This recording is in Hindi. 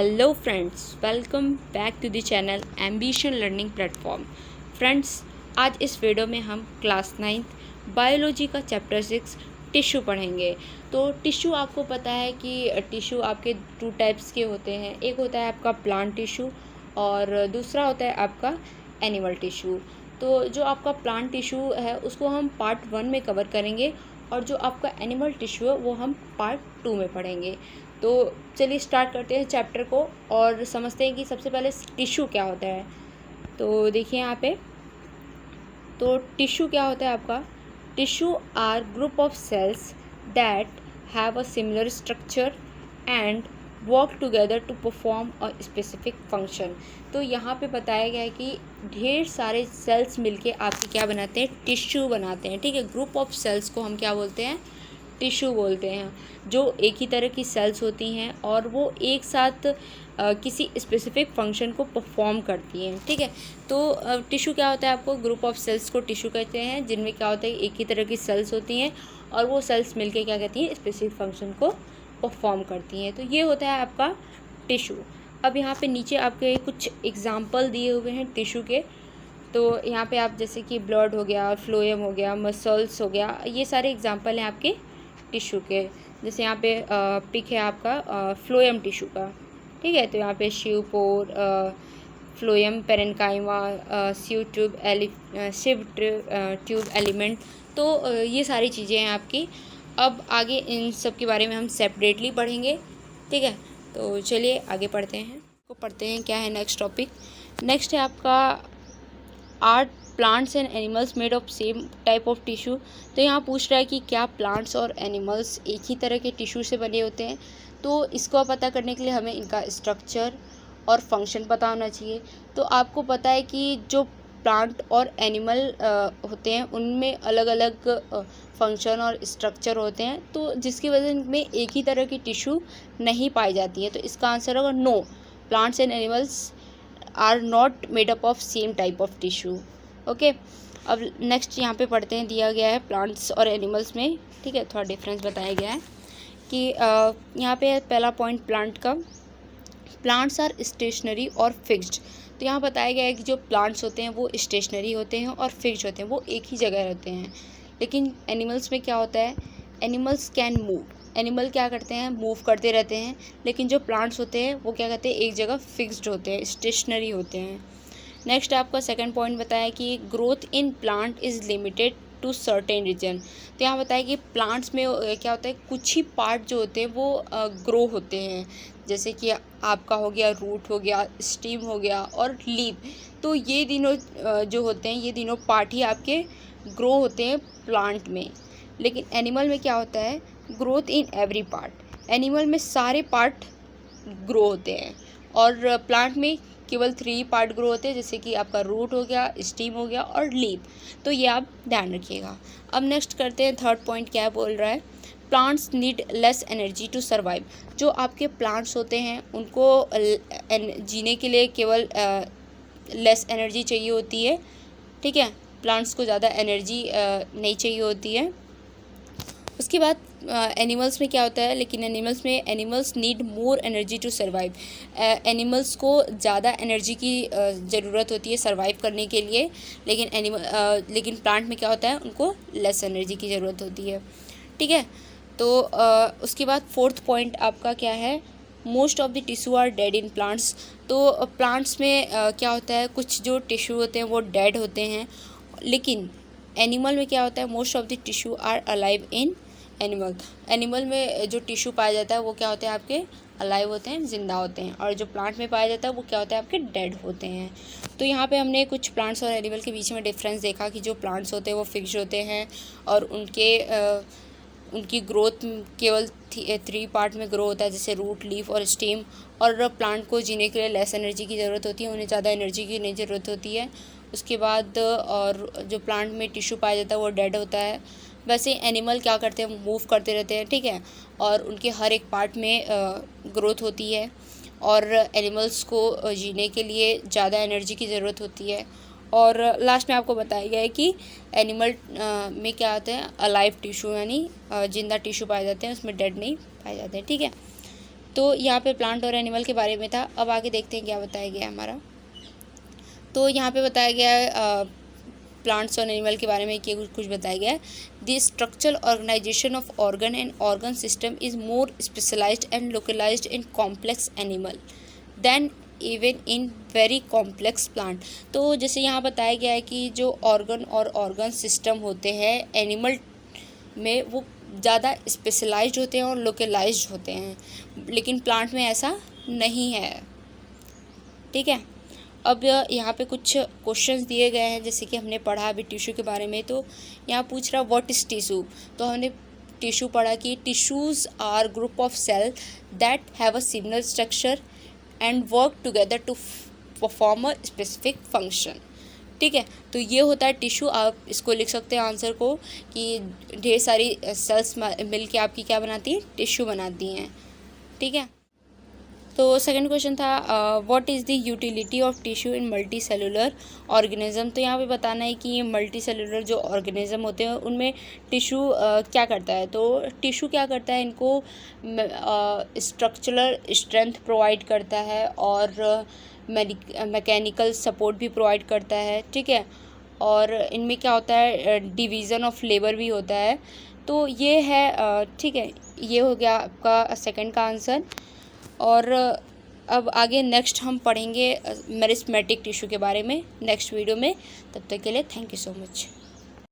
Hello friends, welcome back to the channel ambition learning platform. Friends, आज इस वीडियो में हम क्लास 9 बायोलॉजी का चैप्टर 6 टिश्यू पढ़ेंगे। तो टिश्यू आपको पता है कि टिश्यू आपके 2 टाइप्स के होते हैं। एक होता है आपका प्लांट टिश्यू और दूसरा होता है आपका एनिमल टिश्यू। तो जो आपका प्लांट टिश्यू है उसको हम पार्ट 1 में कवर करेंगे और जो आपका एनिमल टिश्यू है वो हम पार्ट 2 में पढ़ेंगे। तो चलिए स्टार्ट करते हैं चैप्टर को और समझते हैं कि सबसे पहले टिश्यू क्या होता है। तो देखिए यहाँ पे, तो टिश्यू क्या होता है आपका। Tissue are group of cells that have a similar structure and work together to perform a specific function. तो यहाँ पे बताया गया है कि ढेर सारे सेल्स मिलके आपके क्या बनाते हैं, टिश्यू बनाते हैं। ठीक है, ग्रुप ऑफ सेल्स को हम क्या बोलते हैं, टिश्यू बोलते हैं। जो एक ही तरह की सेल्स होती हैं और वो एक साथ किसी स्पेसिफिक फंक्शन को परफॉर्म करती हैं। ठीक है, तो टिश्यू क्या होता है, आपको ग्रुप ऑफ सेल्स को टिश्यू कहते हैं, जिनमें क्या होता है एक ही तरह की सेल्स होती हैं और वो सेल्स मिलके क्या कहती हैं, स्पेसिफिक फंक्शन को परफॉर्म करती हैं। तो ये होता है आपका टिश्यू। अब यहाँ पे नीचे आपके कुछ एग्जाम्पल दिए हुए हैं टिश्यू के। तो यहाँ पे आप जैसे कि ब्लड हो गया, फ्लोएम हो गया, मसल्स हो गया, ये सारे एग्जाम्पल हैं आपके टिश्यू के। जैसे यहाँ पे पिक है आपका फ्लोएम टिश्यू का। ठीक है, तो यहाँ पे शिवपोर, फ्लोएम पेरेन्काइमा, सिव ट्यूब एलिमेंट। तो ये सारी चीज़ें हैं आपकी। अब आगे इन सब के बारे में हम सेपरेटली पढ़ेंगे। ठीक है, तो चलिए आगे पढ़ते हैं क्या है नेक्स्ट टॉपिक। नेक्स्ट है आपका are plants and animals made of same type of tissue. तो यहाँ पूछ रहा है कि क्या प्लांट्स और एनिमल्स एक ही तरह के टिश्यू से बने होते हैं। तो इसको पता करने के लिए हमें इनका स्ट्रक्चर और फंक्शन पता होना चाहिए। तो आपको पता है कि जो प्लांट और एनिमल होते हैं उनमें अलग अलग फंक्शन और स्ट्रक्चर होते हैं, तो जिसकी वजह में एक ही तरह की टिश्यू नहीं पाई जाती है। तो इसका आंसर होगा no, plants and animals are not made up of same type of tissue. Okay, अब नेक्स्ट यहाँ पे पढ़ते हैं, दिया गया है प्लांट्स और एनिमल्स में। ठीक है, थोड़ा डिफरेंस बताया गया है कि यहाँ पे पहला पॉइंट प्लांट का, प्लांट्स आर स्टेशनरी और फिक्स्ड। तो यहाँ बताया गया है कि जो प्लांट्स होते हैं वो स्टेशनरी होते हैं और फिक्स्ड होते हैं, वो एक ही जगह रहते हैं। लेकिन एनिमल्स में क्या होता है, एनिमल्स कैन मूव, एनिमल क्या करते हैं, मूव करते रहते हैं। लेकिन जो प्लांट्स होते हैं वो क्या कहते हैं, एक जगह फिक्स्ड होते हैं, स्टेशनरी होते हैं। नेक्स्ट आपका सेकंड पॉइंट बताया कि growth in plant is limited to certain region. तो यहाँ बताया कि प्लांट्स में क्या होता है, कुछ ही पार्ट जो होते हैं वो ग्रो होते हैं। जैसे कि आपका हो गया रूट हो गया, स्टीम हो गया और लीफ। तो ये तीनों जो होते हैं, ये तीनों पार्ट ही आपके ग्रो होते हैं प्लांट में। लेकिन एनिमल में क्या होता है, growth in every part. Animal में सारे पार्ट ग्रो होते हैं और प्लांट में केवल 3 पार्ट ग्रो होते हैं, जैसे कि आपका रूट हो गया, स्टीम हो गया और लीफ। तो ये आप ध्यान रखिएगा। अब नेक्स्ट करते हैं, थर्ड पॉइंट क्या बोल रहा है, plants need less energy to survive. जो आपके प्लांट्स होते हैं उनको जीने के लिए केवल लेस एनर्जी चाहिए होती है। ठीक है, प्लांट्स को ज़्यादा एनर्जी नहीं चाहिए होती है। उसके बाद एनिमल्स में क्या होता है, लेकिन animals need more energy to survive. Animals को ज़्यादा एनर्जी की ज़रूरत होती है सर्वाइव करने के लिए। लेकिन प्लांट में क्या होता है, उनको लेस एनर्जी की ज़रूरत होती है। ठीक है, तो उसके बाद फोर्थ पॉइंट आपका क्या है, most of the tissue are dead in plants. तो प्लांट्स में क्या होता है, कुछ जो टिश्यू होते हैं वो डेड होते हैं। लेकिन एनिमल में क्या होता है, most of the tissue are alive in animal. Animal में जो टिश्यू पाया जाता है वो क्या होते हैं, आपके अलाइव होते हैं, जिंदा होते हैं। और जो प्लांट में पाया जाता है वो क्या होता है, आपके डेड होते हैं। तो यहाँ पे हमने कुछ प्लांट्स और एनिमल के बीच में डिफरेंस देखा कि जो प्लांट्स होते हैं वो फिक्स्ड होते हैं और उनकी ग्रोथ केवल 3 पार्ट में ग्रो होता है, जैसे रूट, लीफ और स्टेम। और प्लांट को जीने के लिए लेस एनर्जी की ज़रूरत होती है, उन्हें ज़्यादा एनर्जी की नहीं ज़रूरत होती है। उसके बाद और जो प्लांट में टिश्यू पाया जाता है वो डेड होता है। वैसे एनिमल क्या करते हैं, मूव करते रहते हैं। ठीक है, और उनके हर एक पार्ट में ग्रोथ होती है और एनिमल्स को जीने के लिए ज़्यादा एनर्जी की ज़रूरत होती है। और लास्ट में आपको बताया गया है कि एनिमल में क्या आते हैं, अलाइव टिश्यू यानी जिंदा टिश्यू पाए जाते हैं, उसमें डेड नहीं पाए जाते हैं। ठीक है, तो यहाँ पे प्लांट और एनिमल के बारे में था। अब आगे देखते हैं क्या बताया गया है हमारा। तो यहाँ पे बताया गया है प्लांट्स और एनिमल के बारे में कि कुछ बताया गया है। The structural organisation of organ and organ system is more specialised and localised in complex animal than even in very complex plant. तो जैसे यहाँ बताया गया है कि जो ऑर्गन और ऑर्गन सिस्टम होते हैं एनिमल में वो ज़्यादा स्पेशलाइज्ड होते हैं और लोकलाइज्ड होते हैं, लेकिन प्लांट में ऐसा नहीं है। ठीक है, अब यहाँ पे कुछ क्वेश्चंस दिए गए हैं, जैसे कि हमने पढ़ा अभी टिश्यू के बारे में। तो यहाँ पूछ रहा व्हाट इज़ टिश्यू। तो हमने टिश्यू पढ़ा कि tissues are group of cell that have a similar structure and work together to perform a specific function. ठीक है, तो ये होता है टिश्यू। आप इसको लिख सकते हैं आंसर को कि ढेर सारी सेल्स मिल के आपकी क्या बनाती हैं, टिश्यू बनाती हैं। ठीक है, तो सेकंड क्वेश्चन था what is the utility of tissue in multi cellular organism. तो यहाँ पे बताना है कि ये मल्टी सेलुलर जो ऑर्गेनिज्म होते हैं उनमें टिश्यू क्या करता है। तो टिश्यू क्या करता है, इनको स्ट्रक्चरल स्ट्रेंथ प्रोवाइड करता है और मैकेनिकल सपोर्ट भी प्रोवाइड करता है। ठीक है, और इनमें क्या होता है, डिवीज़न ऑफ लेबर भी होता है। तो ये है ठीक है, ये हो गया आपका सेकंड का आंसर। और अब आगे नेक्स्ट हम पढ़ेंगे मेरिस्टेमेटिक टिश्यू के बारे में नेक्स्ट वीडियो में। तब तक के लिए थैंक यू सो मच।